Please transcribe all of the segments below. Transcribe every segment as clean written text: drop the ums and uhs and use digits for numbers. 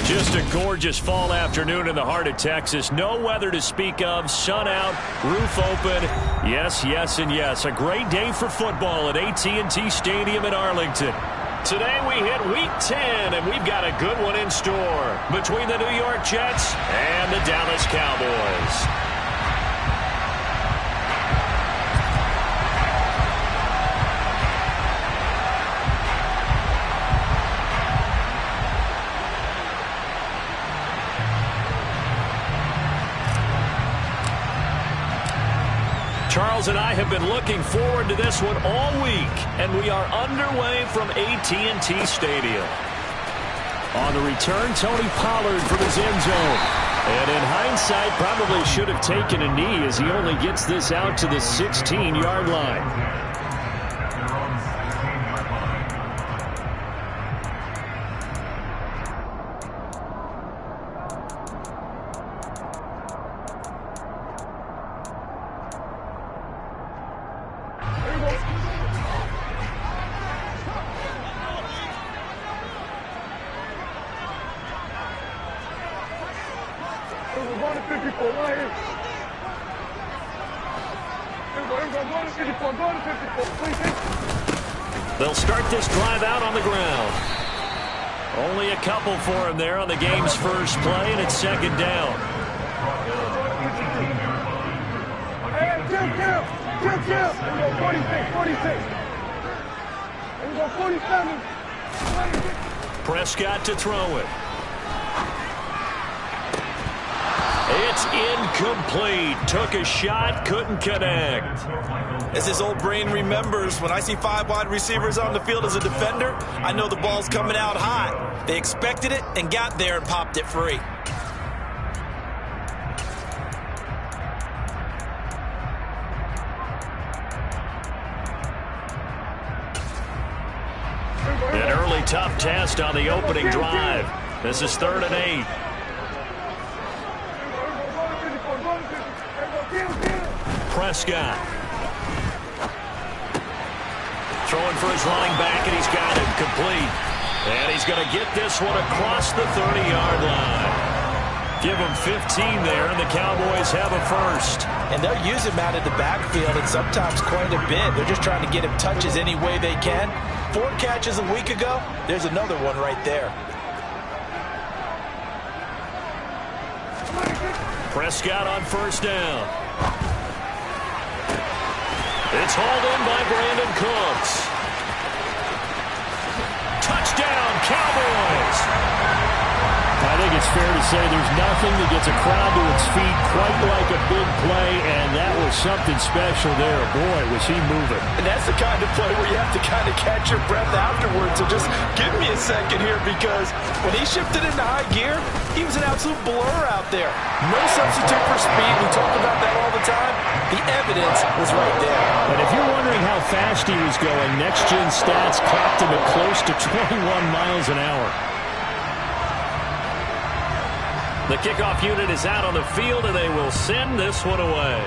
Just a gorgeous fall afternoon in the heart of Texas. No weather to speak of. Sun out, roof open. Yes, yes, and yes. A great day for football at AT&T Stadium in Arlington. Today we hit Week 10, and we've got a good one in store between the New York Jets and the Dallas Cowboys. Charles and I have been looking forward to this one all week, and we are underway from AT&T Stadium. On the return, Tony Pollard from his end zone. And in hindsight, probably should have taken a knee as he only gets this out to the 16-yard line. They'll start this drive out on the ground. Only a couple for him there on the game's first play, and it's second down. Prescott to throw it. It's incomplete. Took a shot, couldn't connect. As his old brain remembers, when I see 5 wide receivers on the field as a defender, I know the ball's coming out hot. They expected it and got there and popped it free. An early tough test on the opening drive. This is 3rd and 8. Prescott. Throwing for his running back, and he's got it complete. And he's going to get this one across the 30-yard line. Give him 15 there, and the Cowboys have a first. And they'll use him out of the backfield, and sometimes quite a bit. They're just trying to get him touches any way they can. 4 catches a week ago. There's another one right there. Prescott on first down. It's hauled in by Brandon Cooks. Touchdown, Cowboys! I think it's fair to say there's nothing that gets a crowd to its feet quite like a big play, and that was something special there. Boy, was he moving. And that's the kind of play where you have to kind of catch your breath afterwards. So just give me a second here, because when he shifted into high gear, he was an absolute blur out there. No substitute for speed. We talk about that all the time. The evidence was right there. But if you're wondering how fast he was going, next-gen stats clocked him at close to 21 miles an hour. The kickoff unit is out on the field, and they will send this one away.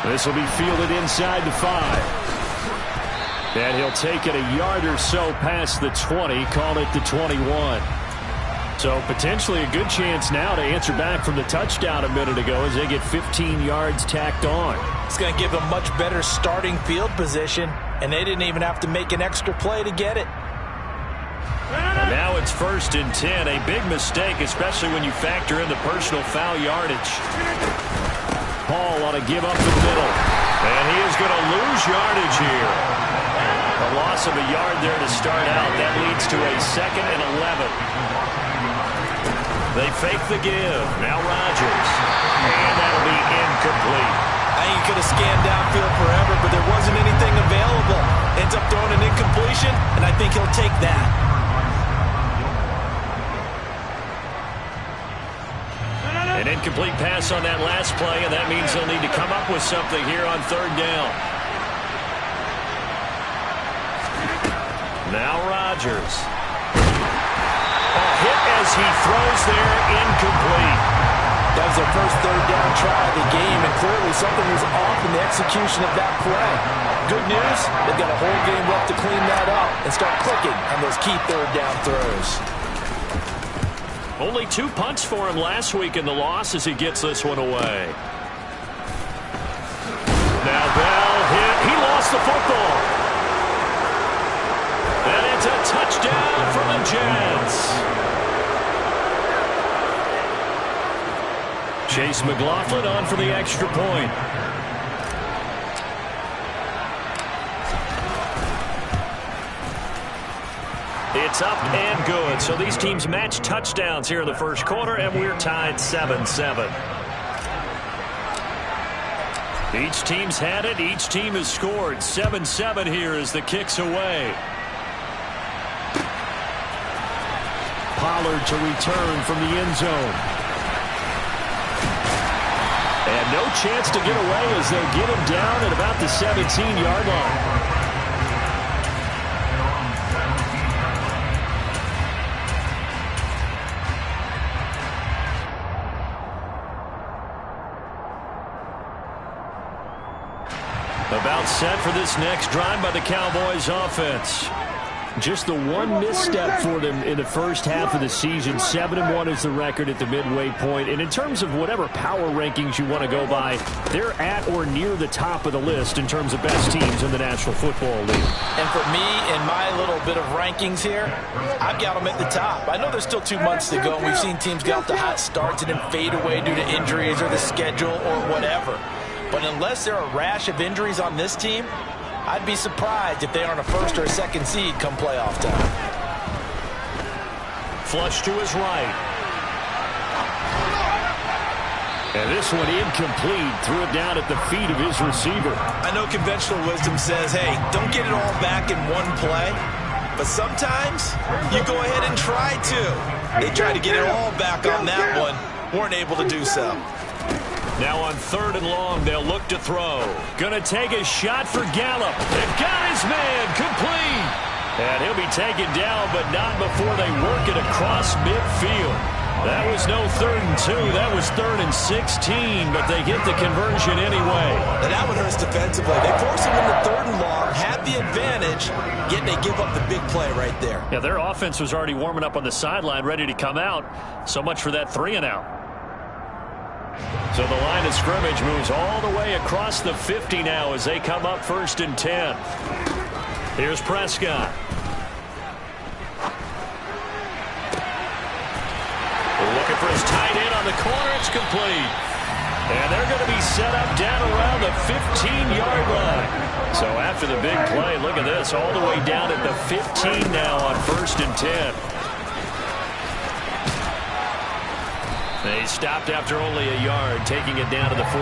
This will be fielded inside the 5. And he'll take it a yard or so past the 20, call it the 21. So potentially a good chance now to answer back from the touchdown a minute ago as they get 15 yards tacked on. It's going to give them much better starting field position, and they didn't even have to make an extra play to get it. And now it's 1st and 10. A big mistake, especially when you factor in the personal foul yardage. Hall on a give up the middle. And he is going to lose yardage here. A loss of a yard there to start out. That leads to a 2nd and 11. They fake the give. Now Rodgers. And that'll be incomplete. I think he could have scanned downfield forever, but there wasn't anything available. Ends up throwing an incompletion, and I think he'll take that. An incomplete pass on that last play, and that means they'll need to come up with something here on 3rd down. Now Rodgers. A hit as he throws there, incomplete. That was their first 3rd down try of the game, and clearly something was off in the execution of that play. good news, they've got a whole game left to clean that up and start clicking on those key third down throws. Only 2 punts for him last week in the loss as he gets this one away. Now Bell hit. He lost the football. And it's a touchdown for the Jets. Chase McLaughlin on for the extra point. It's up and good. So these teams match touchdowns here in the first quarter, and we're tied 7-7. Each team's had it. Each team has scored. 7-7 here as the kick's away. Pollard to return from the end zone. And no chance to get away as they'll get him down at about the 17-yard line. About set for this next drive by the Cowboys offense. Just the one misstep for them in the first half of the season. 7-1 is the record at the midway point. And in terms of whatever power rankings you want to go by, they're at or near the top of the list in terms of best teams in the National Football League. And for me, in my little bit of rankings here, I've got them at the top. I know there's still 2 months to go, and we've seen teams get off to hot starts and then fade away due to injuries or the schedule or whatever. But unless there are a rash of injuries on this team, I'd be surprised if they aren't a first or a second seed come playoff time. Flush to his right. And this one incomplete. Threw it down at the feet of his receiver. I know conventional wisdom says, hey, don't get it all back in one play. But sometimes you go ahead and try to. They tried to get it all back on that one. Weren't able to do so. Now on 3rd and long, they'll look to throw. Gonna take a shot for Gallup. They've got his man complete. And he'll be taken down, but not before they work it across midfield. That was no 3rd and 2. That was 3rd and 16, but they get the conversion anyway. And that one hurts defensively. They force him into 3rd and long, have the advantage, yet they give up the big play right there. Yeah, their offense was already warming up on the sideline, ready to come out. So much for that 3 and out. So the line of scrimmage moves all the way across the 50 now as they come up 1st and 10. Here's Prescott. Looking for his tight end on the corner. It's complete. And they're going to be set up down around the 15-yard line. So after the big play, look at this, all the way down at the 15 now on 1st and 10. They stopped after only a yard, taking it down to the 14.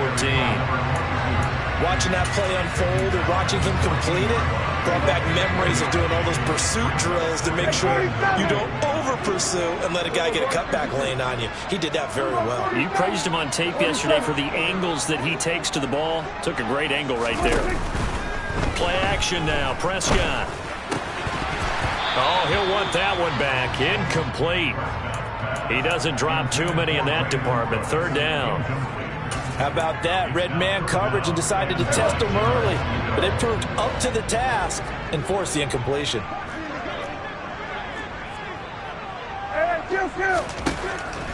Watching that play unfold and watching him complete it brought back memories of doing all those pursuit drills to make sure you don't over-pursue and let a guy get a cutback lane on you. He did that very well. You praised him on tape yesterday for the angles that he takes to the ball. Took a great angle right there. Play action now, Prescott. Oh, he'll want that one back. Incomplete. He doesn't drop too many in that department. 3rd down. How about that? Red man coverage and decided to test him early. But it proved up to the task and forced the incompletion.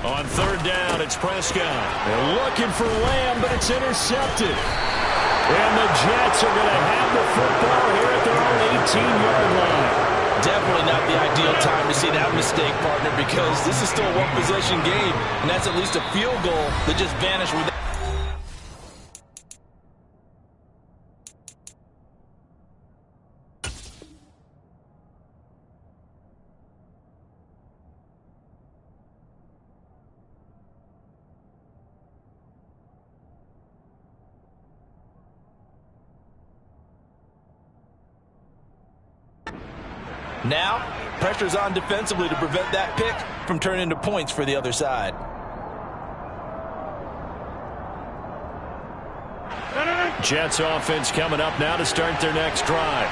On 3rd down, it's Prescott. They're looking for Lamb, but it's intercepted. And the Jets are going to have the football here at their own 18-yard line. Definitely not the ideal time to see that mistake, partner, because this is still a one-possession game, and that's at least a field goal that just vanished with. Now, pressure's on defensively to prevent that pick from turning into points for the other side. Jets offense coming up now to start their next drive.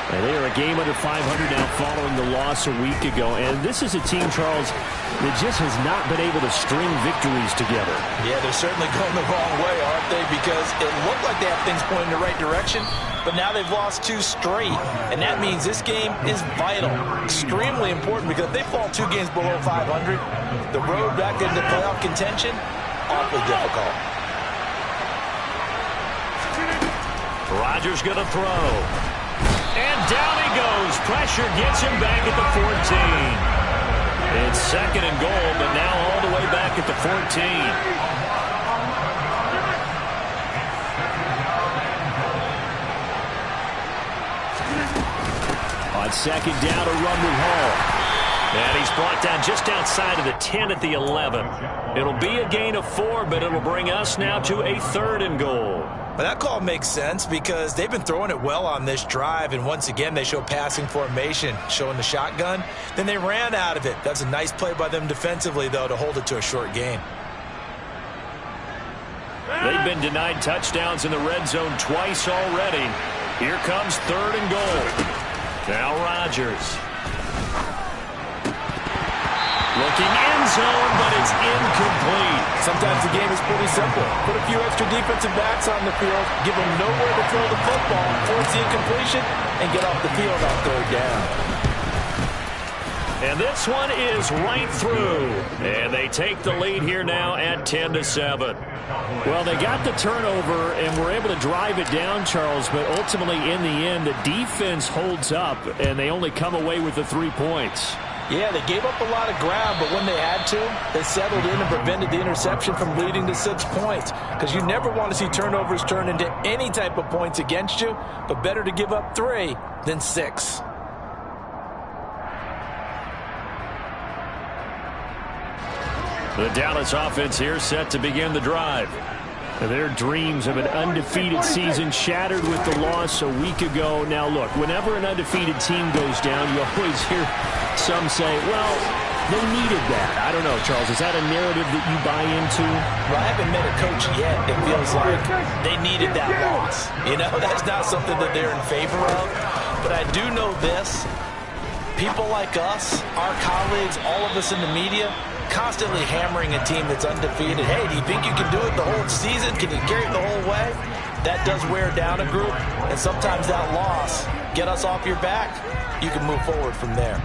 And they are a game under 500 now following the loss a week ago. And this is a team, Charles, that just has not been able to string victories together. Yeah, they're certainly going the wrong way, aren't they? Because it looked like they have things pointing in the right direction, but now they've lost 2 straight. And that means this game is vital, extremely important, because if they fall 2 games below 500, the road back into playoff contention, awfully difficult. Rodgers going to throw. And down he goes. Pressure gets him back at the 14. It's 2nd and goal, but now all the way back at the 14. On 2nd down, a run with Hall. And he's brought down just outside of the 10 at the 11. It'll be a gain of 4, but it'll bring us now to a 3rd and goal. Well, that call makes sense because they've been throwing it well on this drive, and once again they show passing formation, showing the shotgun. Then they ran out of it. That's a nice play by them defensively, though, to hold it to a short gain. They've been denied touchdowns in the red zone twice already. Here comes 3rd and goal. Now Rodgers. Looking end zone, but it's incomplete. Sometimes the game is pretty simple. Put a few extra defensive backs on the field, give them nowhere to throw the football, force the incompletion, and get off the field on 3rd down. And this one is right through. And they take the lead here now at 10-7. Well, they got the turnover and were able to drive it down, Charles, but ultimately in the end, the defense holds up, and they only come away with the 3 points. Yeah, they gave up a lot of ground, but when they had to, they settled in and prevented the interception from leading to 6 points. Because you never want to see turnovers turn into any type of points against you, but better to give up 3 than 6. The Dallas offense here set to begin the drive. Their dreams of an undefeated season shattered with the loss a week ago. Now, look, whenever an undefeated team goes down, you always hear some say, well, they needed that. I don't know, Charles. Is that a narrative that you buy into? Well, I haven't met a coach yet that feels like they needed that loss. You know, that's not something that they're in favor of. But I do know this. People like us, our colleagues, all of us in the media, constantly hammering a team that's undefeated. Hey, do you think you can do it the whole season? Can you carry it the whole way? That does wear down a group, and sometimes that loss, get us off your back, you can move forward from there.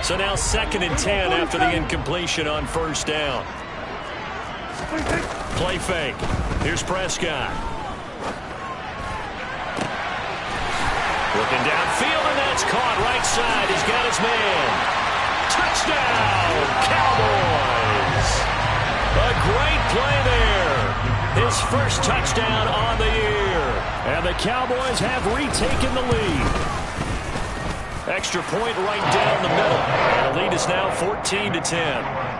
So now 2nd and 10 after the incompletion on 1st down. Play fake. Here's Prescott. Looking downfield, and that's caught right side. He's got his man. Touchdown, Cowboys. A great play there. His first touchdown on the year. And the Cowboys have retaken the lead. Extra point right down the middle. And the lead is now 14-10.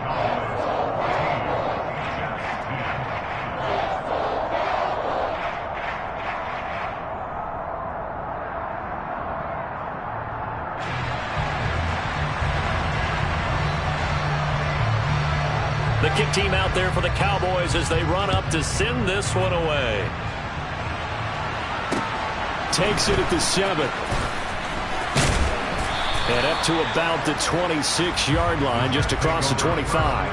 The kick team out there for the Cowboys as they run up to send this one away. Takes it at the 7. And up to about the 26-yard line, just across the 25.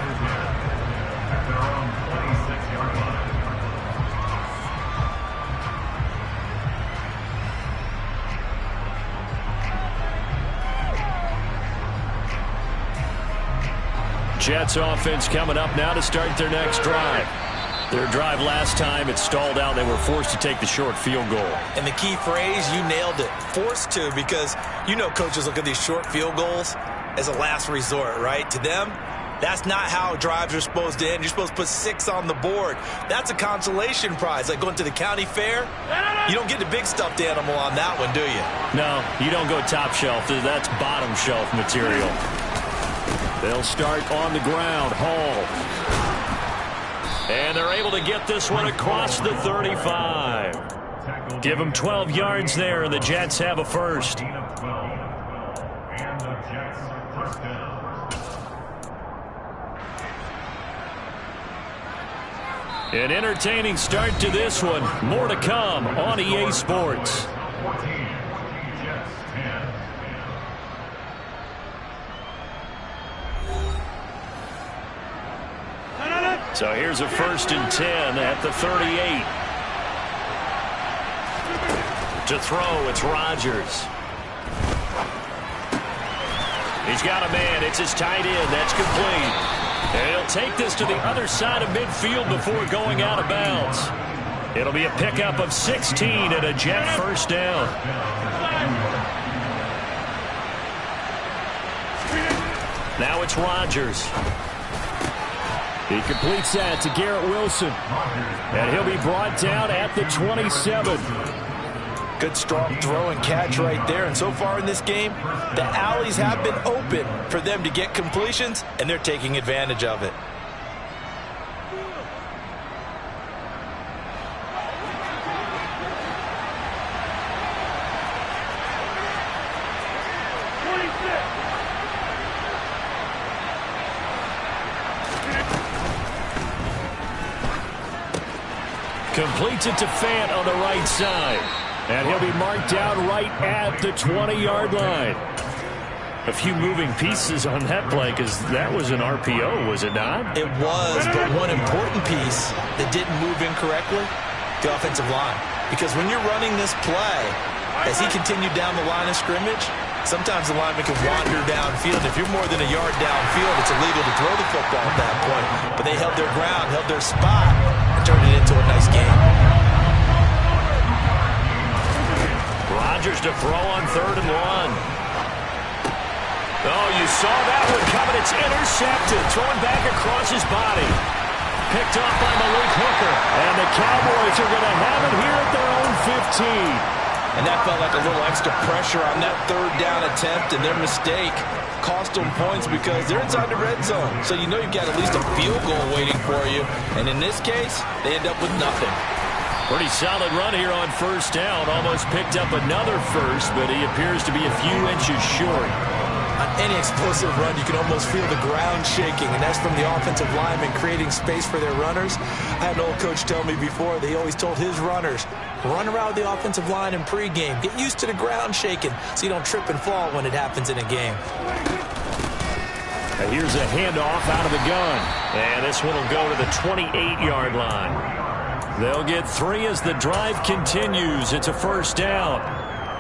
Jets offense coming up now to start their next drive. Their drive last time, it stalled out. They were forced to take the short field goal. And the key phrase, you nailed it, forced to, because you know coaches look at these short field goals as a last resort, right? To them, that's not how drives are supposed to end. You're supposed to put 6 on the board. That's a consolation prize, like going to the county fair. You don't get the big stuffed animal on that one, do you? No, you don't go top shelf. That's bottom shelf material. They'll start on the ground. Hall. And they're able to get this one across the 35. Give them 12 yards there, and the Jets have a first. An entertaining start to this one. More to come on EA Sports. So here's a 1st and 10 at the 38. To throw, it's Rodgers. He's got a man. It's his tight end. That's complete. And he'll take this to the other side of midfield before going out of bounds. It'll be a pickup of 16 and a Jet 1st down. Now it's Rodgers. He completes that to Garrett Wilson. And he'll be brought down at the 27. Good strong throw and catch right there. And so far in this game, the alleys have been open for them to get completions, and they're taking advantage of it. Completes it to Fant on the right side. And he'll be marked down right at the 20-yard line. A few moving pieces on that play because that was an RPO, was it not? It was, but one important piece that didn't move incorrectly, the offensive line. Because when you're running this play, as he continued down the line of scrimmage, sometimes the lineman can wander downfield. If you're more than a yard downfield, it's illegal to throw the football at that point. But they held their ground, held their spot, and turned it into a nice game. Rodgers to throw on 3rd and 1. Oh, you saw that one coming. It's intercepted. Throwing back across his body. Picked off by Malik Hooker. And the Cowboys are going to have it here at their own 15. And that felt like a little extra pressure on that 3rd down attempt, and their mistake cost them points because they're inside the red zone. So you know you've got at least a field goal waiting for you. And in this case, they end up with nothing. Pretty solid run here on 1st down. Almost picked up another first, but he appears to be a few inches short. On any explosive run, you can almost feel the ground shaking, and that's from the offensive linemen creating space for their runners. I had an old coach tell me before that he always told his runners, run around the offensive line in pregame. Get used to the ground shaking so you don't trip and fall when it happens in a game. And here's a handoff out of the gun. And this one will go to the 28-yard line. They'll get 3 as the drive continues. It's a 1st down.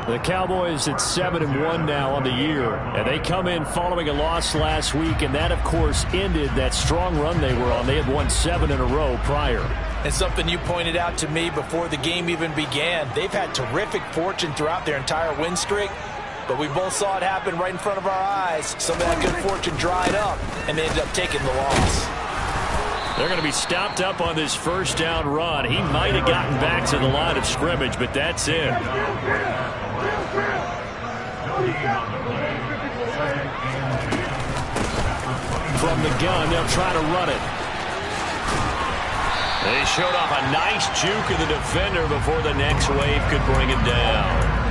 The Cowboys at 7-1 now on the year. And they come in following a loss last week, and that, of course, ended that strong run they were on. They had won 7 in a row prior. And something you pointed out to me before the game even began, they've had terrific fortune throughout their entire win streak, but we both saw it happen right in front of our eyes. Some of that good fortune dried up, and they ended up taking the loss. They're going to be stopped up on this 1st down run. He might have gotten back to the line of scrimmage, but that's it. From the gun, they'll try to run it. They showed off a nice juke of the defender before the next wave could bring him down.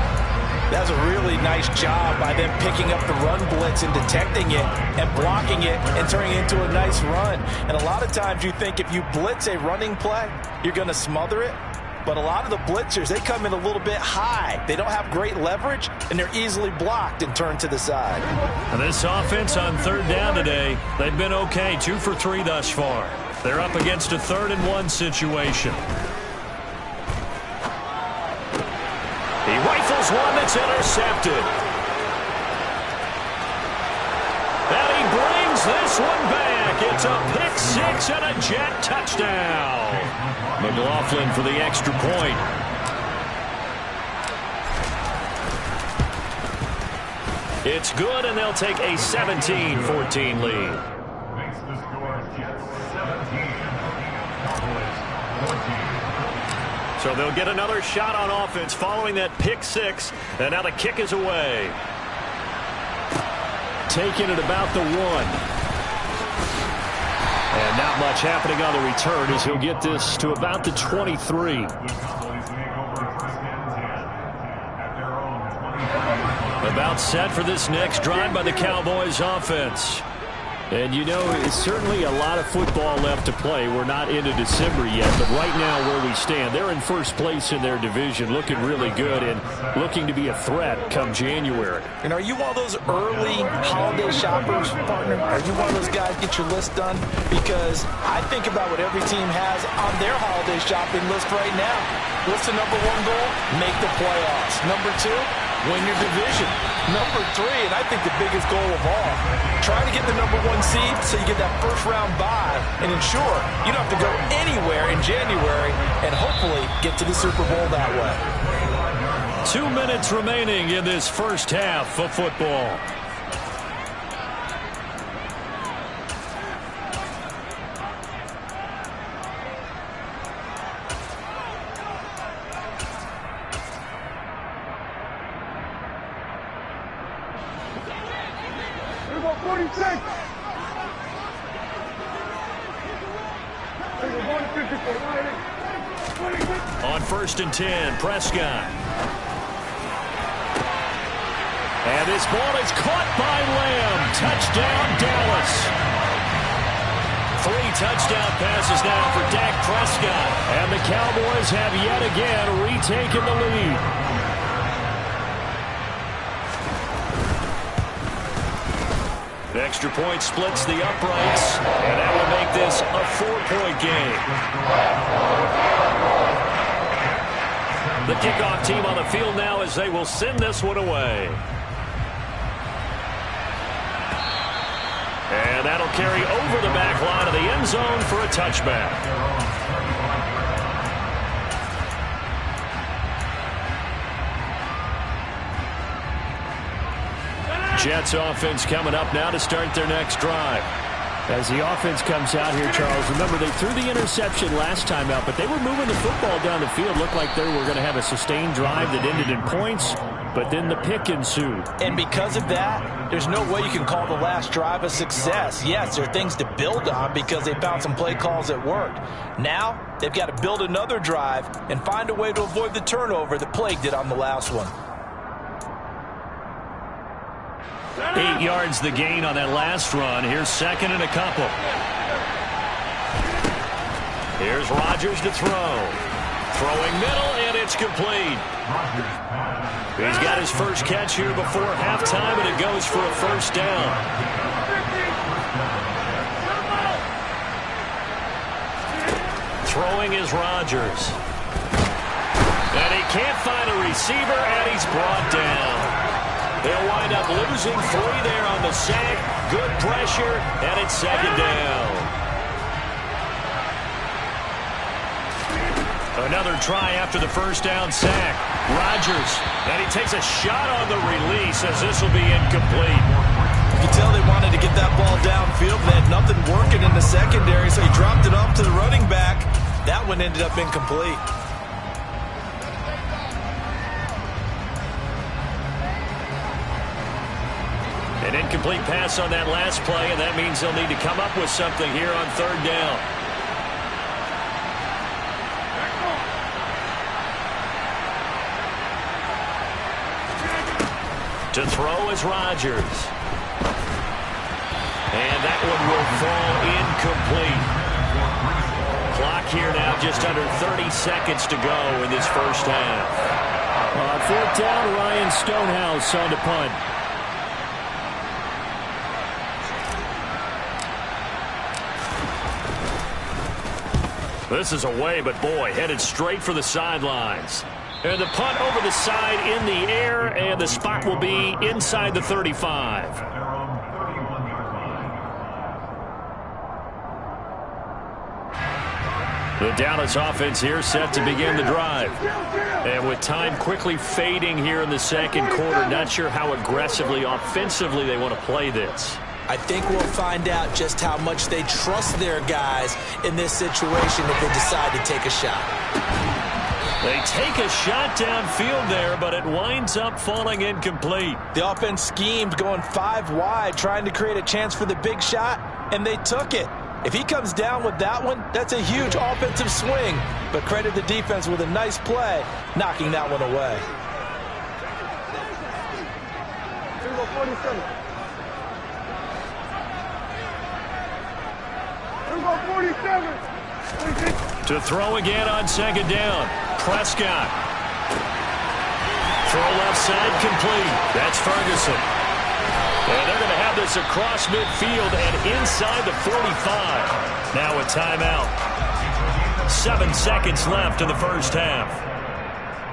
That was a really nice job by them picking up the run blitz and detecting it and blocking it and turning it into a nice run. And a lot of times you think if you blitz a running play, you're going to smother it. But a lot of the blitzers, they come in a little bit high. They don't have great leverage, and they're easily blocked and turned to the side. And this offense on 3rd down today, they've been okay, 2 for 3 thus far. They're up against a 3rd and 1 situation. He rifles one that's intercepted. And he brings this one back. It's a pick 6 and a Jet touchdown. McLaughlin for the extra point. It's good, and they'll take a 17-14 lead. Makes the score Jets 17. Cowboys 14. So they'll get another shot on offense following that pick 6. And now the kick is away. Taken at about the 1. And not much happening on the return as he'll get this to about the 23. About set for this next drive by the Cowboys offense. And you know, it's certainly a lot of football left to play. We're not into December yet, but right now where we stand, they're in first place in their division, looking really good and looking to be a threat come January. And are you one of those early holiday shoppers, partner? Are you one of those guys get your list done? Because I think about what every team has on their holiday shopping list right now. What's the number one goal? Make the playoffs. Number two, win your division. Number three, and I think the biggest goal of all, try to get the number one seed so you get that first round bye and ensure you don't have to go anywhere in January and hopefully get to the Super Bowl that way. 2 minutes remaining in this first half of football. On 1st and 10, Prescott. And this ball is caught by Lamb. Touchdown, Dallas. 3 touchdown passes now for Dak Prescott. And the Cowboys have yet again retaken the lead. The extra point splits the uprights, and that will make this a 4-point game. The kickoff team on the field now as they will send this one away. And that'll carry over the back line of the end zone for a touchback. Jets offense coming up now to start their next drive. As the offense comes out here, Charles, remember they threw the interception last time out, but they were moving the football down the field. Looked like they were going to have a sustained drive that ended in points, but then the pick ensued. And because of that, there's no way you can call the last drive a success. Yes, there are things to build on because they found some play calls that worked. Now, they've got to build another drive and find a way to avoid the turnover that plagued it on the last one. 8 yards the gain on that last run. Here's 2nd and a couple. Here's Rodgers to throw. Throwing middle, and it's complete. He's got his first catch here before halftime, and it goes for a first down. Throwing is Rodgers. And he can't find a receiver, and he's brought down. They'll wind up losing 3 there on the sack. Good pressure, and it's 2nd down. Another try after the first down sack. Rodgers, and he takes a shot on the release as this will be incomplete. You can tell they wanted to get that ball downfield. They had nothing working in the secondary, so he dropped it off to the running back. That one ended up incomplete. An incomplete pass on that last play, and that means they'll need to come up with something here on 3rd down. To throw is Rodgers. And that one will fall incomplete. Clock here now just under 30 seconds to go in this first half. 4th down, Ryan Stonehouse on the punt. This is away, but boy, headed straight for the sidelines. And the punt over the side in the air, and the spot will be inside the 35. The Dallas offense here set to begin the drive. And with time quickly fading here in the 2nd quarter, not sure how aggressively, offensively they want to play this. I think we'll find out just how much they trust their guys in this situation if they decide to take a shot. They take a shot downfield there, but it winds up falling incomplete. The offense schemed going 5 wide, trying to create a chance for the big shot, and they took it. If he comes down with that one, that's a huge offensive swing. But credit the defense with a nice play, knocking that one away. 47. To throw again on second down. Prescott. Throw left side complete. That's Ferguson. And they're going to have this across midfield and inside the 45. Now a timeout. 7 seconds left in the first half.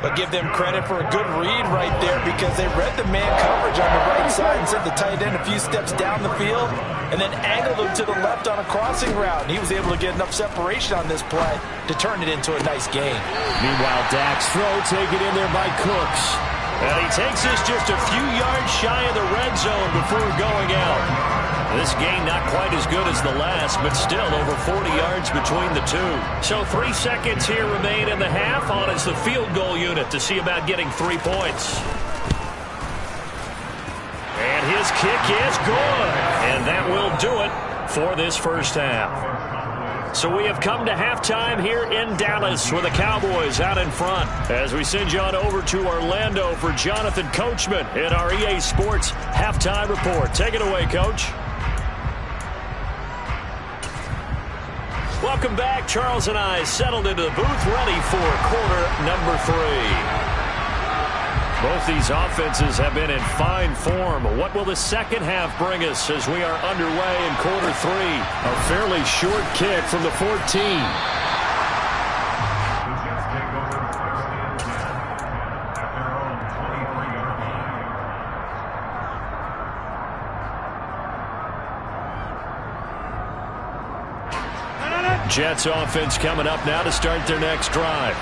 But give them credit for a good read right there because they read the man coverage on the right side and sent the tight end a few steps down the field and then angled him to the left on a crossing route. And he was able to get enough separation on this play to turn it into a nice gain. Meanwhile, Dak's throw taken in there by Cooks. And he takes this just a few yards shy of the red zone before going out. This gain not quite as good as the last, but still over 40 yards between the two. So 3 seconds here remain in the half. On is the field goal unit to see about getting 3 points. And his kick is good. And that will do it for this first half. So we have come to halftime here in Dallas with the Cowboys out in front. As we send you on over to Orlando for Jonathan Coachman in our EA Sports Halftime Report. Take it away, Coach. Welcome back. Charles and I settled into the booth ready for quarter number 3. Both these offenses have been in fine form. What will the second half bring us as we are underway in quarter 3? A fairly short kick from the 14. Jets offense coming up now to start their next drive.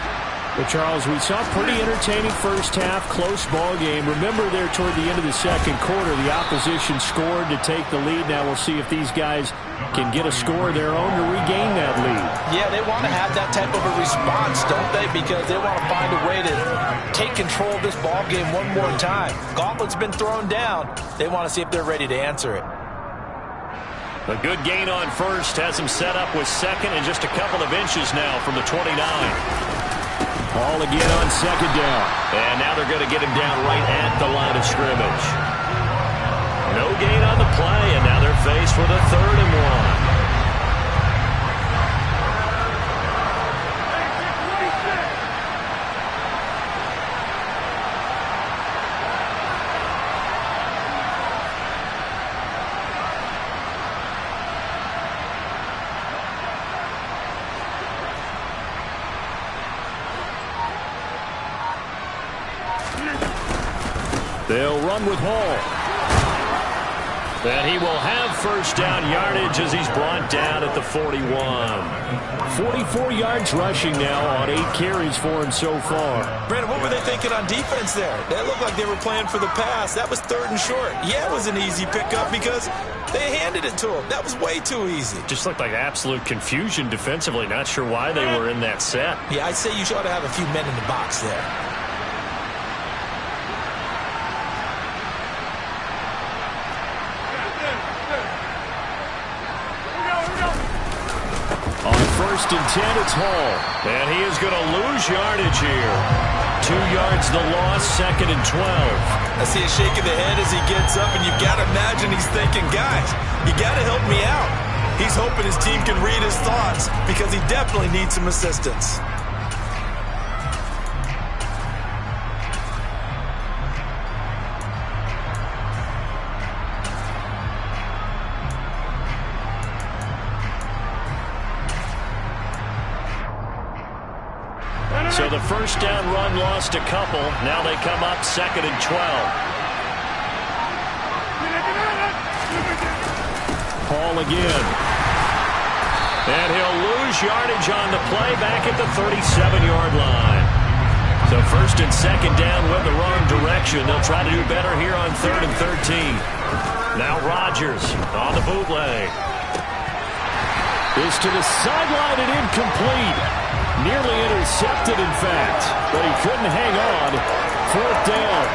Well, Charles, we saw a pretty entertaining first half, close ball game. Remember there toward the end of the second quarter, the opposition scored to take the lead. Now we'll see if these guys can get a score of their own to regain that lead. Yeah, they want to have that type of a response, don't they? Because they want to find a way to take control of this ball game one more time. Gauntlet's been thrown down. They want to see if they're ready to answer it. A good gain on first has him set up with second and just a couple of inches now from the 29. Ball again on second down. And now they're going to get him down right at the line of scrimmage. No gain on the play, and now they're faced with a 3rd and 1. They'll run with Hall. And he will have first down yardage as he's brought down at the 41. 44 yards rushing now on 8 carries for him so far. Brandon, what were they thinking on defense there? They looked like they were playing for the pass. That was 3rd and short. Yeah, it was an easy pickup because they handed it to him. That was way too easy. Just looked like absolute confusion defensively. Not sure why they were in that set. Yeah, I'd say you ought to have a few men in the box there. First and 10, it's Hall. And he is going to lose yardage here. 2 yards the loss, 2nd and 12. I see a shake of the head as he gets up, and you've got to imagine he's thinking, guys, you got to help me out. He's hoping his team can read his thoughts because he definitely needs some assistance. So the first down run lost a couple. Now they come up 2nd and 12. Hall again. And he'll lose yardage on the play back at the 37-yard line. So 1st and 2nd down went the wrong direction. They'll try to do better here on 3rd and 13. Now Rodgers on the bootleg. Is to the sideline and incomplete. Nearly intercepted, in fact, but he couldn't hang on. 4th down.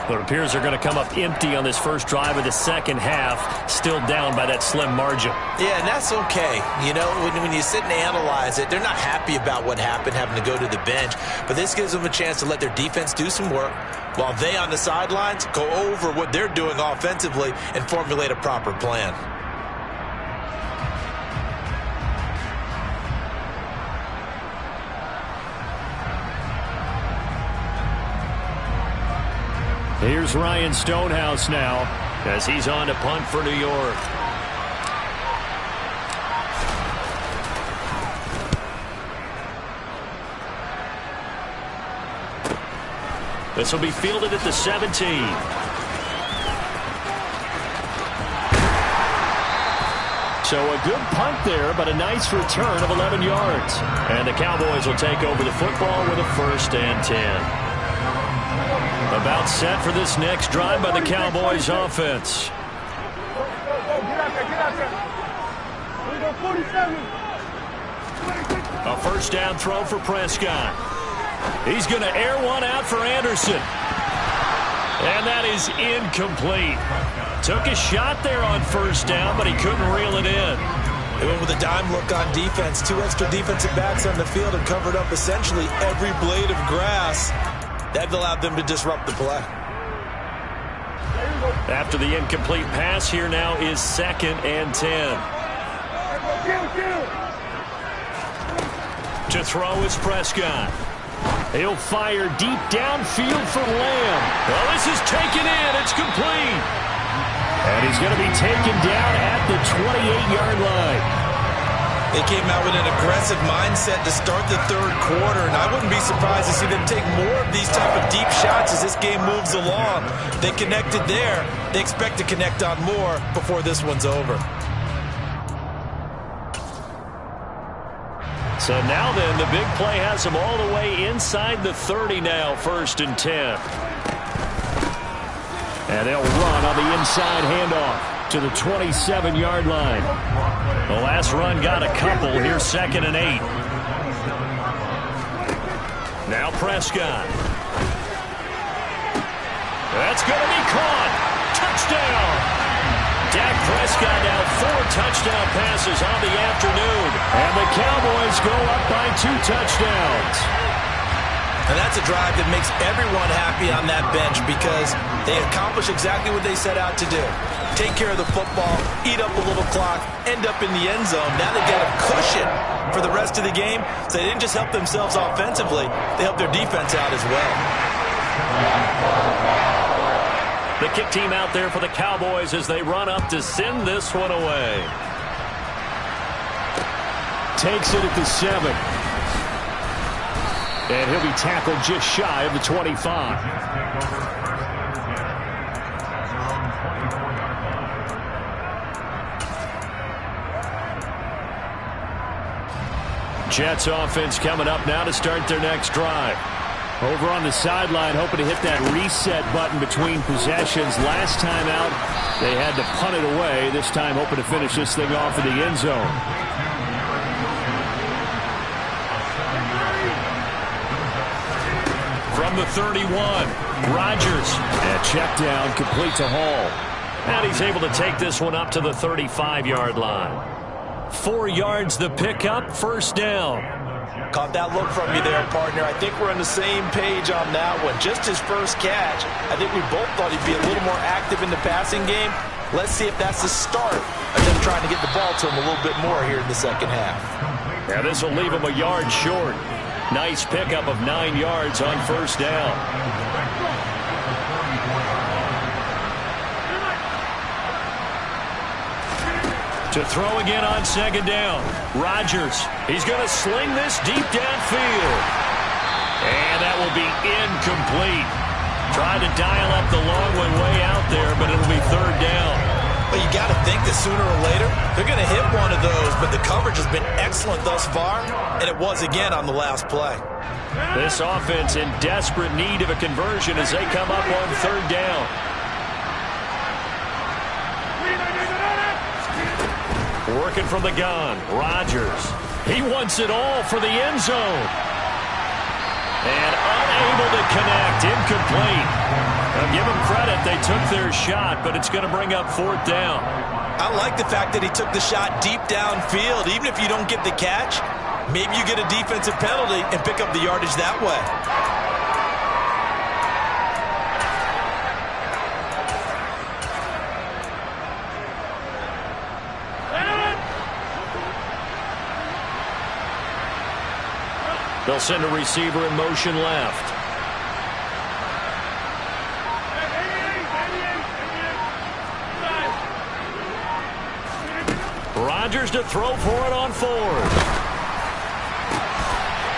But it appears they're going to come up empty on this first drive of the second half, still down by that slim margin. Yeah, and that's okay. You know, when you sit and analyze it, they're not happy about what happened, having to go to the bench. But this gives them a chance to let their defense do some work while they on the sidelines go over what they're doing offensively and formulate a proper plan. Here's Ryan Stonehouse now as he's on to punt for New York. This will be fielded at the 17. So a good punt there, but a nice return of 11 yards. And the Cowboys will take over the football with a 1st and 10. About set for this next drive by the Cowboys offense. A 1st down throw for Prescott. He's going to air one out for Anderson. And that is incomplete. Took a shot there on 1st down, but he couldn't reel it in. They went with a dime look on defense. 2 extra defensive backs on the field and covered up essentially every blade of grass. That allowed them to disrupt the play. After the incomplete pass, here now is 2nd and 10. To throw is Prescott. He'll fire deep downfield for Lamb. Well, this is taken in. It's complete. And he's going to be taken down at the 28-yard line. They came out with an aggressive mindset to start the 3rd quarter, and I wouldn't be surprised to see them take more of these type of deep shots as this game moves along. They connected there. They expect to connect on more before this one's over. So now then, the big play has them all the way inside the 30 now, 1st and 10. And they'll run on the inside handoff to the 27-yard line. The last run got a couple. Here's 2nd and 8. Now Prescott. That's going to be caught. Touchdown. Dak Prescott now 4 touchdown passes on the afternoon. And the Cowboys go up by 2 touchdowns. And that's a drive that makes everyone happy on that bench because they accomplish exactly what they set out to do. Take care of the football, eat up a little clock, end up in the end zone. Now they got a cushion for the rest of the game. So they didn't just help themselves offensively, they helped their defense out as well. The kick team out there for the Cowboys as they run up to send this one away. Takes it at the 7. And he'll be tackled just shy of the 25. Jets offense coming up now to start their next drive. Over on the sideline, hoping to hit that reset button between possessions. Last time out, they had to punt it away. This time, hoping to finish this thing off in the end zone. From the 31, Rodgers. And check down, complete to Hall. And he's able to take this one up to the 35-yard line. 4 yards the pickup, 1st down. Caught that look from you there, partner. I think we're on the same page on that one. Just his first catch, I think we both thought he'd be a little more active in the passing game. Let's see if that's the start of them trying to get the ball to him a little bit more here in the second half. Yeah, this will leave him a yard short. Nice pickup of 9 yards on 1st down. To throw again on 2nd down. Rodgers. He's going to sling this deep downfield. And that will be incomplete. Tried to dial up the long one way out there, but it'll be 3rd down. But you got to think that sooner or later, they're going to hit one of those. But the coverage has been excellent thus far, and it was again on the last play. This offense in desperate need of a conversion as they come up on 3rd down. Working from the gun, Rodgers. He wants it all for the end zone. And unable to connect, incomplete. Now give them credit, they took their shot, but it's going to bring up 4th down. I like the fact that he took the shot deep downfield. Even if you don't get the catch, maybe you get a defensive penalty and pick up the yardage that way. They'll send a receiver in motion left. Rodgers to throw for it on 4th.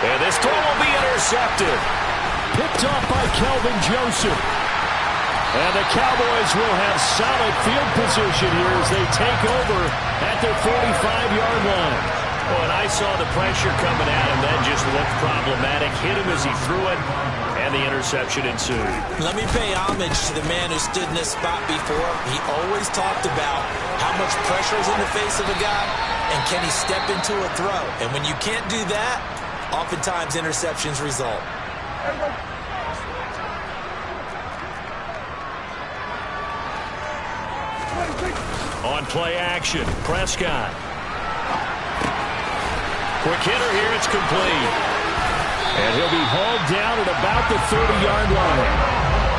And this throw will be intercepted. Picked off by Kelvin Joseph. And the Cowboys will have solid field position here as they take over at their 45-yard line. Well, and I saw the pressure coming at him. That just looked problematic. Hit him as he threw it, and the interception ensued. Let me pay homage to the man who stood in this spot before. He always talked about how much pressure is in the face of a guy, and can he step into a throw. And when you can't do that, oftentimes interceptions result. On play action, Prescott. Quick hitter here, it's complete. And he'll be hauled down at about the 30-yard line.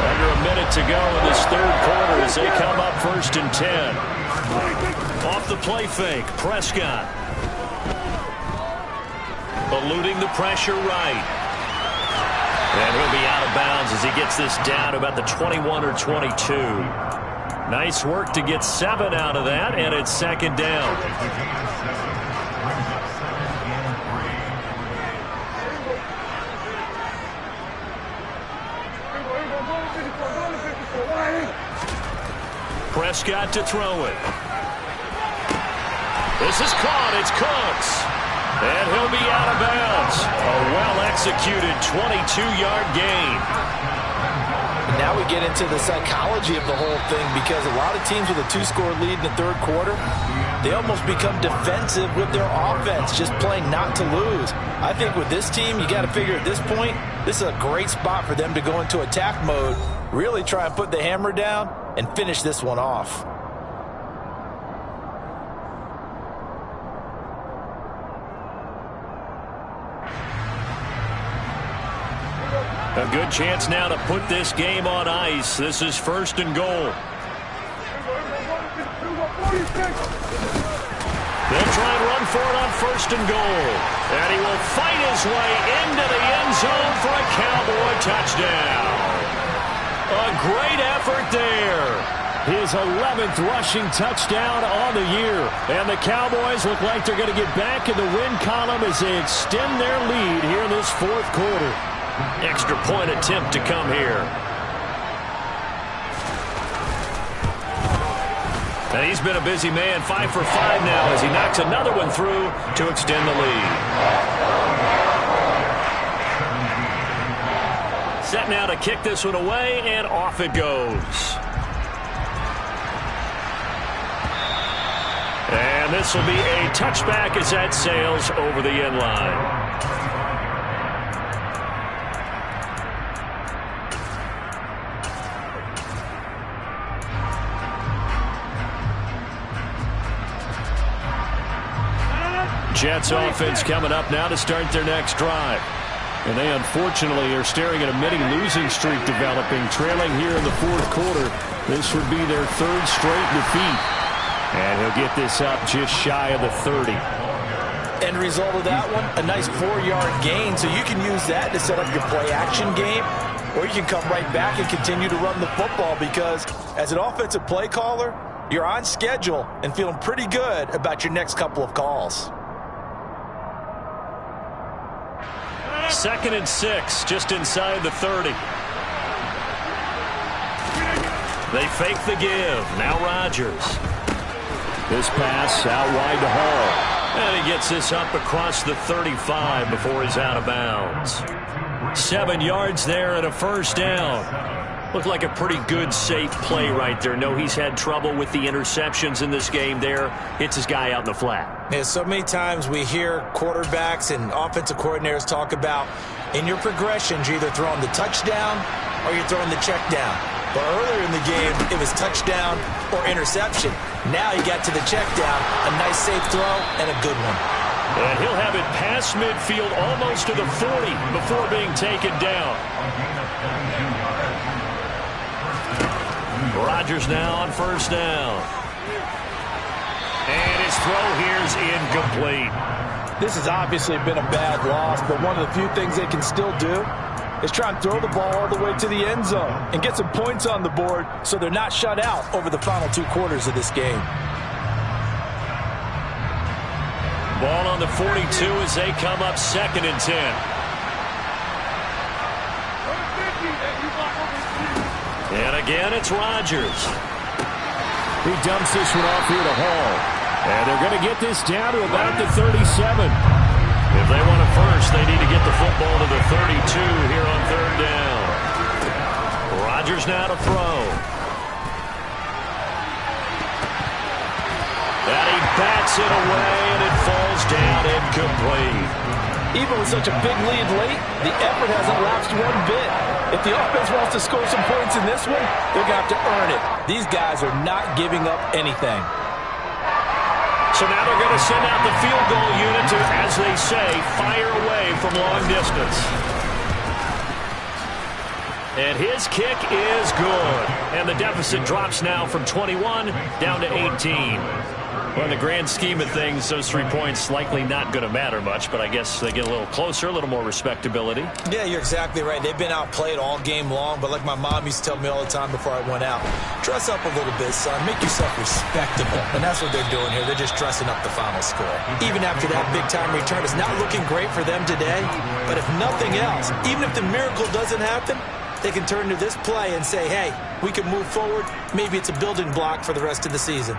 Under a minute to go in this third quarter as they come up 1st and 10. Off the play fake, Prescott. Eluding the pressure right. And he'll be out of bounds as he gets this down about the 21 or 22. Nice work to get 7 out of that, and it's 2nd down. Prescott to throw it. This is caught. It's Cooks. And he'll be out of bounds. A well-executed 22-yard gain. Now we get into the psychology of the whole thing, because a lot of teams with a 2-score lead in the third quarter, they almost become defensive with their offense, just playing not to lose. I think with this team, you got to figure at this point, this is a great spot for them to go into attack mode, really try and put the hammer down and finish this one off. A good chance now to put this game on ice. This is 1st and goal. They'll try and run for it on 1st and goal. And he will fight his way into the end zone for a Cowboy touchdown. A great effort there. His 11th rushing touchdown on the year. And the Cowboys look like they're going to get back in the win column as they extend their lead here in this 4th quarter. Extra point attempt to come here. And he's been a busy man, 5 for 5 now as he knocks another one through to extend the lead. Set now to kick this one away, and off it goes. And this will be a touchback as that sails over the end line. Jets offense coming up now to start their next drive. And they unfortunately are staring at a mini losing streak developing, trailing here in the 4th quarter. This would be their 3rd straight defeat. And he'll get this up just shy of the 30. End result of that one, a nice 4-yard gain. So you can use that to set up your play action game, or you can come right back and continue to run the football, because as an offensive play caller, you're on schedule and feeling pretty good about your next couple of calls. 2nd and 6, just inside the 30. They fake the give. Now Rodgers. This pass out wide to Hall. And he gets this up across the 35 before he's out of bounds. 7 yards there and a 1st down. Looked like a pretty good, safe play right there. No, he's had trouble with the interceptions in this game there. Hits his guy out in the flat. Yeah, so many times we hear quarterbacks and offensive coordinators talk about in your progressions, you're either throwing the touchdown or you're throwing the check down. But earlier in the game, it was touchdown or interception. Now he got to the check down, a nice safe throw, and a good one. And he'll have it past midfield almost to the 40 before being taken down. Rodgers now on 1st down. And his throw here's incomplete. This has obviously been a bad loss, but one of the few things they can still do is try and throw the ball all the way to the end zone and get some points on the board so they're not shut out over the final 2 quarters of this game. Ball on the 42 as they come up 2nd and 10. And again, it's Rodgers. He dumps this one off here to Hall. And they're going to get this down to about the 37. If they want a first, they need to get the football to the 32 here on 3rd down. Rodgers now to throw. And he bats it away, and it falls down incomplete. Even with such a big lead late, the effort hasn't lapsed one bit. If the offense wants to score some points in this one, they're going to have to earn it. These guys are not giving up anything. So now they're going to send out the field goal unit to, as they say, fire away from long distance. And his kick is good. And the deficit drops now from 21 down to 18. Well, in the grand scheme of things, those 3 points likely not going to matter much, but I guess they get a little closer, a little more respectability. Yeah, you're exactly right. They've been outplayed all game long, but like my mom used to tell me all the time before I went out, dress up a little bit, son. Make yourself respectable. And that's what they're doing here. They're just dressing up the final score. Even after that big-time return, it's not looking great for them today, but if nothing else, even if the miracle doesn't happen, they can turn to this play and say, hey, we can move forward. Maybe it's a building block for the rest of the season.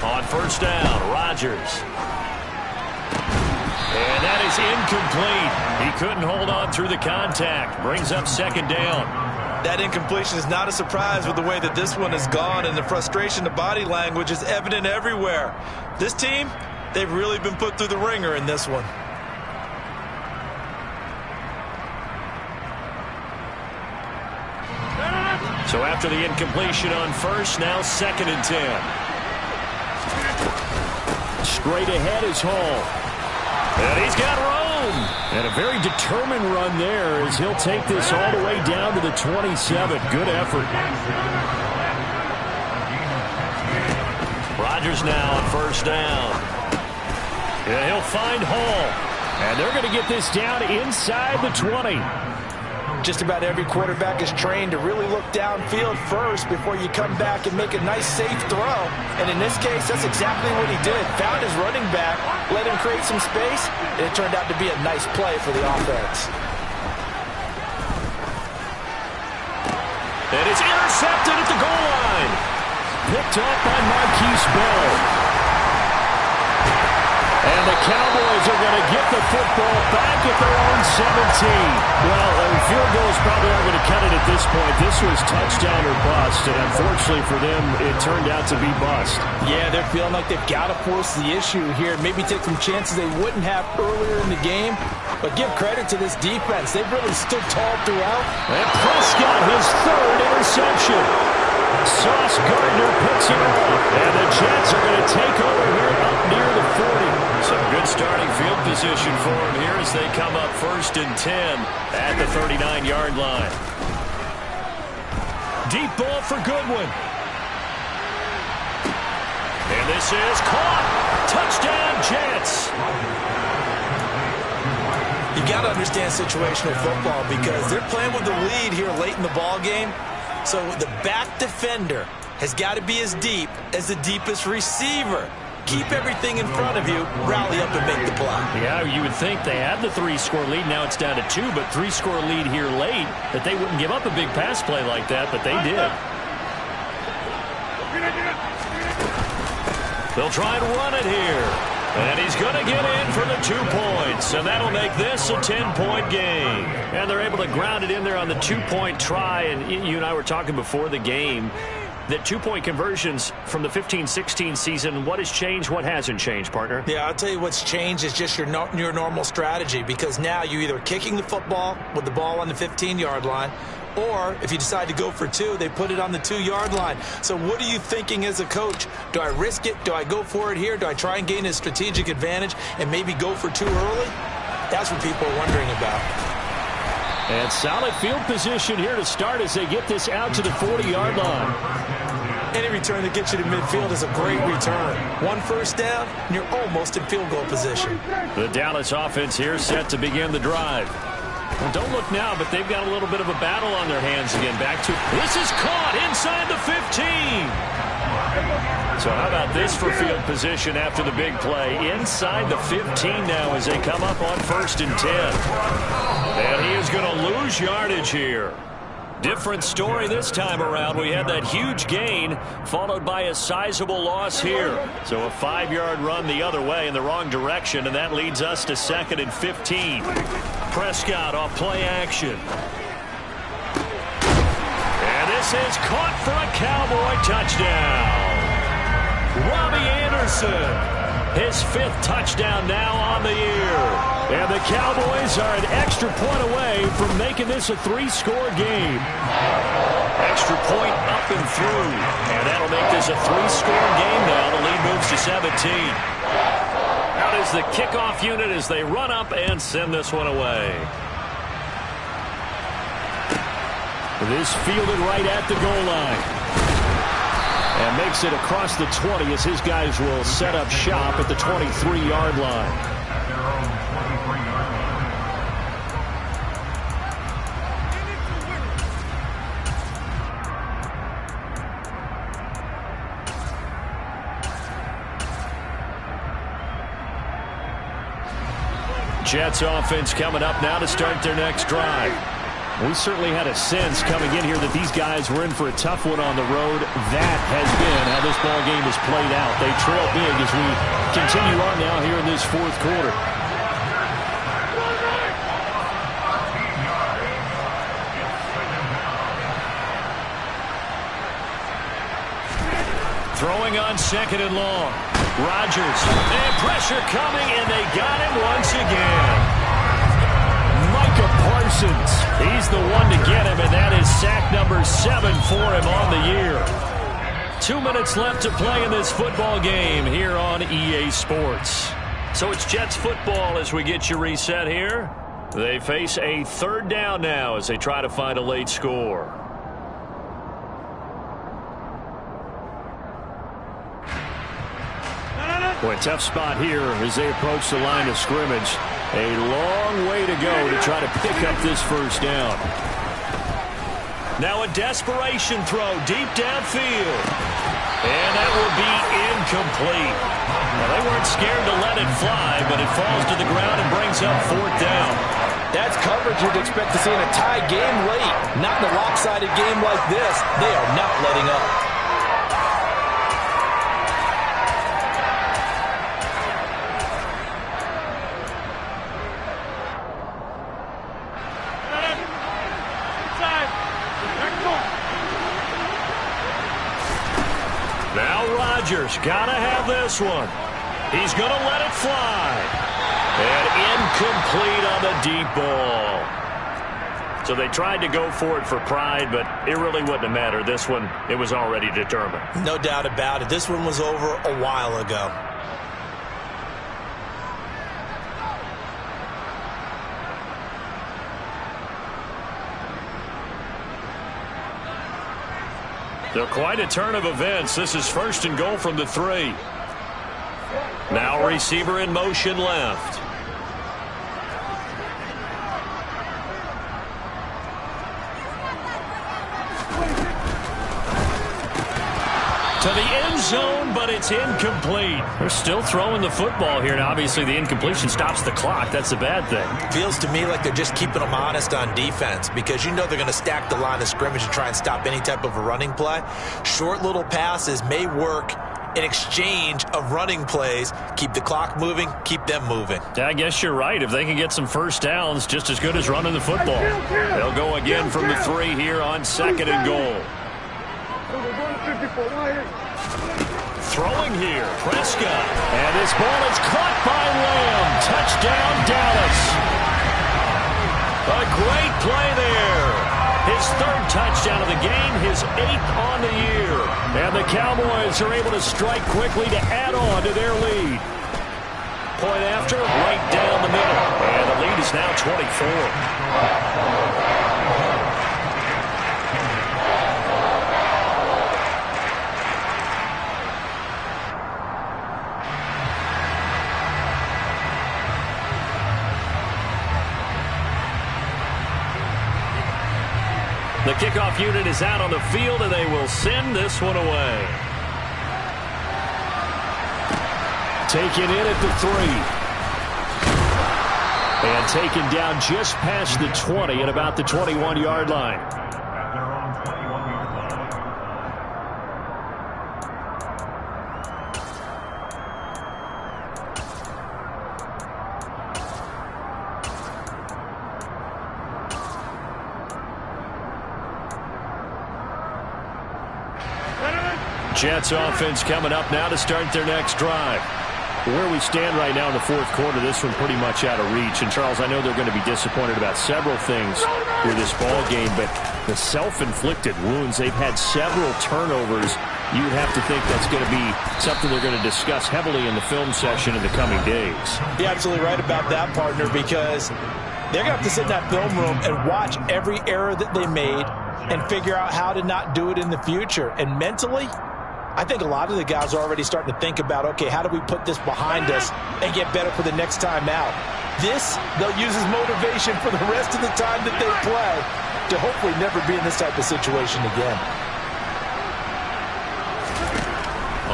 On 1st down, Rodgers. And that is incomplete. He couldn't hold on through the contact. Brings up 2nd down. That incompletion is not a surprise with the way that this one has gone, and the frustration, the body language is evident everywhere. This team, they've really been put through the ringer in this one. So after the incompletion on 1st, now 2nd and 10. Straight ahead is Hall. And he's got room. And a very determined run there as he'll take this all the way down to the 27. Good effort. Rodgers now on 1st down. And he'll find Hall. And they're going to get this down inside the 20. Just about every quarterback is trained to really look downfield first before you come back and make a nice, safe throw. And in this case, that's exactly what he did. Found his running back, let him create some space, and it turned out to be a nice play for the offense. And it's intercepted at the goal line. Picked up by Marquise Bell. And the Cowboys are going to get the football back at their own 17. Well, field goals probably aren't going to cut it at this point. This was touchdown or bust, and unfortunately for them, it turned out to be bust. Yeah, they're feeling like they've got to force the issue here. Maybe take some chances they wouldn't have earlier in the game. But give credit to this defense. They've really stood tall throughout. And Prescott, his 3rd interception. Sauce Gardner puts it off. And the Jets are going to take over here up near the 40. Some good starting field position for him here as they come up 1st and 10 at the 39-yard line. Deep ball for Goodwin. And this is caught. Touchdown, Jets. You got to understand situational football because they're playing with the lead here late in the ball game. So the back defender has got to be as deep as the deepest receiver. Keep everything in front of you, rally up and make the play. Yeah, you would think they had the 3-score lead. Now it's down to 2, but 3-score lead here late, that they wouldn't give up a big pass play like that, but they did. They'll try and run it here. And he's going to get in for the 2 points, and that'll make this a 10-point game. And they're able to ground it in there on the 2-point try, and you and I were talking before the game that 2-point conversions from the 15-16 season, what has changed, what hasn't changed, partner? Yeah, I'll tell you what's changed is just your normal strategy, because now you're either kicking the football with the ball on the 15-yard line, or if you decide to go for 2, they put it on the 2-yard line. So what are you thinking as a coach? Do I risk it? Do I go for it here? Do I try and gain a strategic advantage and maybe go for 2 early? That's what people are wondering about. And solid field position here to start as they get this out to the 40-yard line. Any return that gets you to midfield is a great return. One first down, and you're almost in field goal position. The Dallas offense here set to begin the drive. Well, don't look now, but they've got a little bit of a battle on their hands again. Back to this is caught inside the 15. So how about this for field position after the big play? Inside the 15 now as they come up on 1st and 10. And he is going to lose yardage here. Different story this time around. We had that huge gain followed by a sizable loss here. So a 5-yard run the other way in the wrong direction, and that leads us to 2nd and 15. Prescott off play action. And this is caught for a Cowboy touchdown. Robbie Anderson, his 5th touchdown now on the year. And the Cowboys are an extra point away from making this a 3-score game. Extra point up and through. And that'll make this a 3-score game now. The lead moves to 17. Out is the kickoff unit as they run up and send this one away. This fielded right at the goal line. And makes it across the 20 as his guys will set up shop at the 23-yard line. Jets offense coming up now to start their next drive. We certainly had a sense coming in here that these guys were in for a tough one on the road. That has been how this ball game has played out. They trail big as we continue on now here in this 4th quarter. Throwing on 2nd and long. Rodgers. And pressure coming, and they got him once again. Parsons, he's the one to get him, and that is sack number 7 for him on the year. 2 minutes left to play in this football game here on EA Sports. So it's Jets football as we get you reset here. They face a 3rd down now as they try to find a late score. Boy, tough spot here as they approach the line of scrimmage. A long way to go to try to pick up this 1st down. Now a desperation throw deep downfield. And that will be incomplete. Now they weren't scared to let it fly, but it falls to the ground and brings up 4th down. That's coverage you'd expect to see in a tie game late. Not in a lopsided game like this. They are not letting up. Rodgers gotta have this one. He's gonna let it fly. And incomplete on the deep ball. So they tried to go for it for pride, but it really wouldn't have mattered. This one, it was already determined. No doubt about it. This one was over a while ago. So quite a turn of events. This is 1st and goal from the 3. Now receiver in motion left. To the end zone, but it's incomplete. They're still throwing the football here, and obviously the incompletion stops the clock. That's a bad thing. Feels to me like they're just keeping them honest on defense because you know they're going to stack the line of scrimmage and try and stop any type of a running play. Short little passes may work in exchange of running plays. Keep the clock moving, keep them moving. I guess you're right. If they can get some 1st downs, just as good as running the football. They'll go again from the 3 here on 2nd and goal. Throwing here, Prescott. And this ball is caught by Lamb. Touchdown, Dallas. A great play there. His 3rd touchdown of the game, his 8th on the year. And the Cowboys are able to strike quickly to add on to their lead. Point after, right down the middle. And the lead is now 24. The kickoff unit is out on the field, and they will send this one away. Taken in at the 3. And taken down just past the 20 at about the 21-yard line. At their own 21-yard line. Jets offense coming up now to start their next drive. Where we stand right now in the fourth quarter, this one pretty much out of reach. And, Charles, I know they're going to be disappointed about several things with this ball game, but the self-inflicted wounds, they've had several turnovers. You would have to think that's going to be something they're going to discuss heavily in the film session in the coming days. You're absolutely right about that, partner, because they're going to have to sit in that film room and watch every error that they made and figure out how to not do it in the future. And mentally, I think a lot of the guys are already starting to think about, okay, how do we put this behind us and get better for the next time out? This, they'll use as motivation for the rest of the time that they play to hopefully never be in this type of situation again.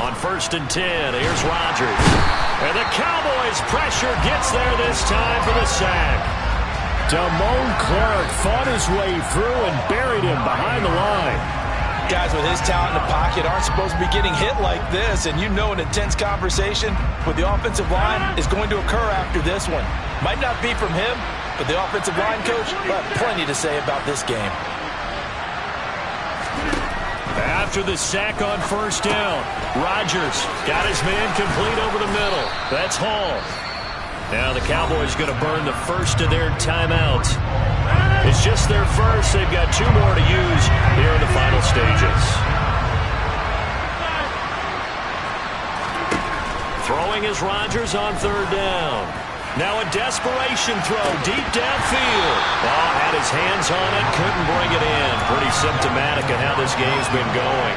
On 1st and 10, here's Rodgers. And the Cowboys' pressure gets there this time for the sack. Damone Clark fought his way through and buried him behind the line. Guys with his talent in the pocket aren't supposed to be getting hit like this, and you know an intense conversation with the offensive line is going to occur after this one. Might not be from him, but the offensive line coach will have plenty to say about this game. After the sack on 1st down, Rodgers got his man complete over the middle. That's Hall. Now the Cowboys going to burn the first of their timeouts. It's just their first. They've got 2 more to use here in the final stages. Throwing is Rodgers on 3rd down. Now a desperation throw deep downfield. Ball had his hands on it, couldn't bring it in. Pretty symptomatic of how this game's been going.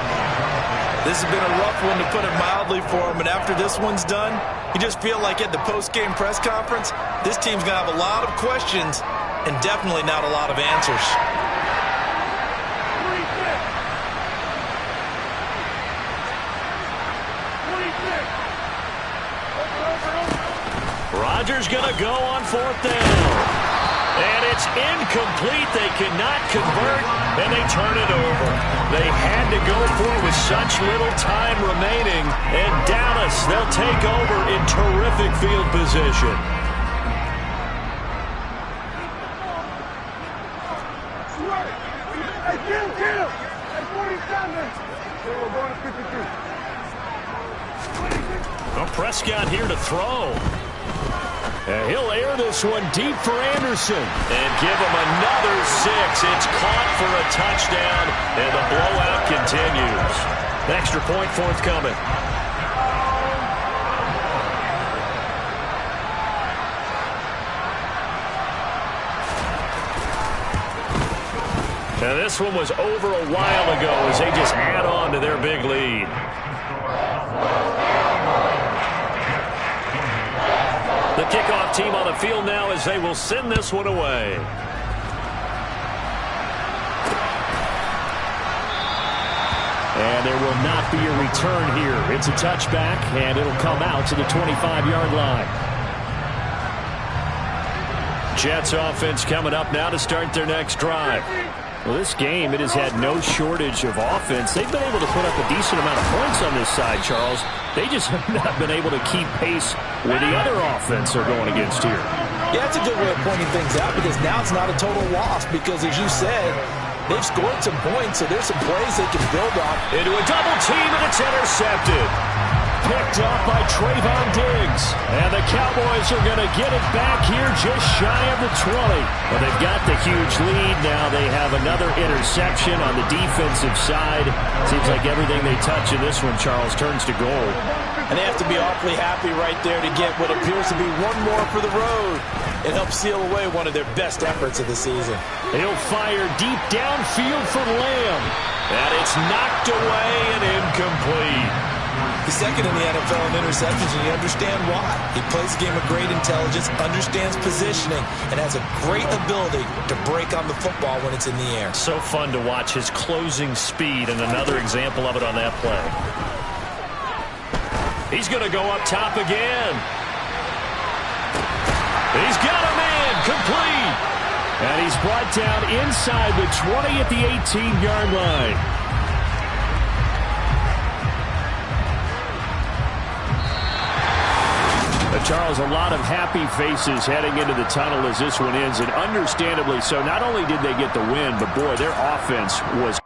This has been a rough one, to put it mildly, for him. And after this one's done, you just feel like at the post-game press conference, this team's going to have a lot of questions and definitely not a lot of answers. Rodgers going to go on 4th down. And it's incomplete. They cannot convert, and they turn it over. They had to go for it with such little time remaining. And Dallas, they'll take over in terrific field position. Well, Prescott here to throw. He'll air this one deep for Anderson. And give him another 6. It's caught for a touchdown, and the blowout continues. Extra point forthcoming. Now this one was over a while ago as they just add on to their big lead. The kickoff team on the field now as they will send this one away. And there will not be a return here. It's a touchback, and it'll come out to the 25-yard line. Jets offense coming up now to start their next drive. Well, this game, it has had no shortage of offense. They've been able to put up a decent amount of points on this side, Charles. They just have not been able to keep pace with the other offense they're going against here. Yeah, that's a good way of pointing things out, because now it's not a total loss, because as you said, they've scored some points, so there's some plays they can build on. Into a double team, and it's intercepted. Picked off by Trayvon Diggs. And the Cowboys are going to get it back here just shy of the 20. Well, they've got the huge lead. Now they have another interception on the defensive side. Seems like everything they touch in this one, Charles, turns to gold. And they have to be awfully happy right there to get what appears to be one more for the road. It helps seal away one of their best efforts of the season. He'll fire deep downfield for Lamb. And it's knocked away and incomplete. He's second in the NFL in interceptions, and you understand why. He plays a game of great intelligence, understands positioning, and has a great ability to break on the football when it's in the air. So fun to watch his closing speed, and another example of it on that play. He's going to go up top again. He's got a man, complete. And he's brought down inside the 20 at the 18-yard line. Charles, a lot of happy faces heading into the tunnel as this one ends, and understandably so. Not only did they get the win, but boy, their offense was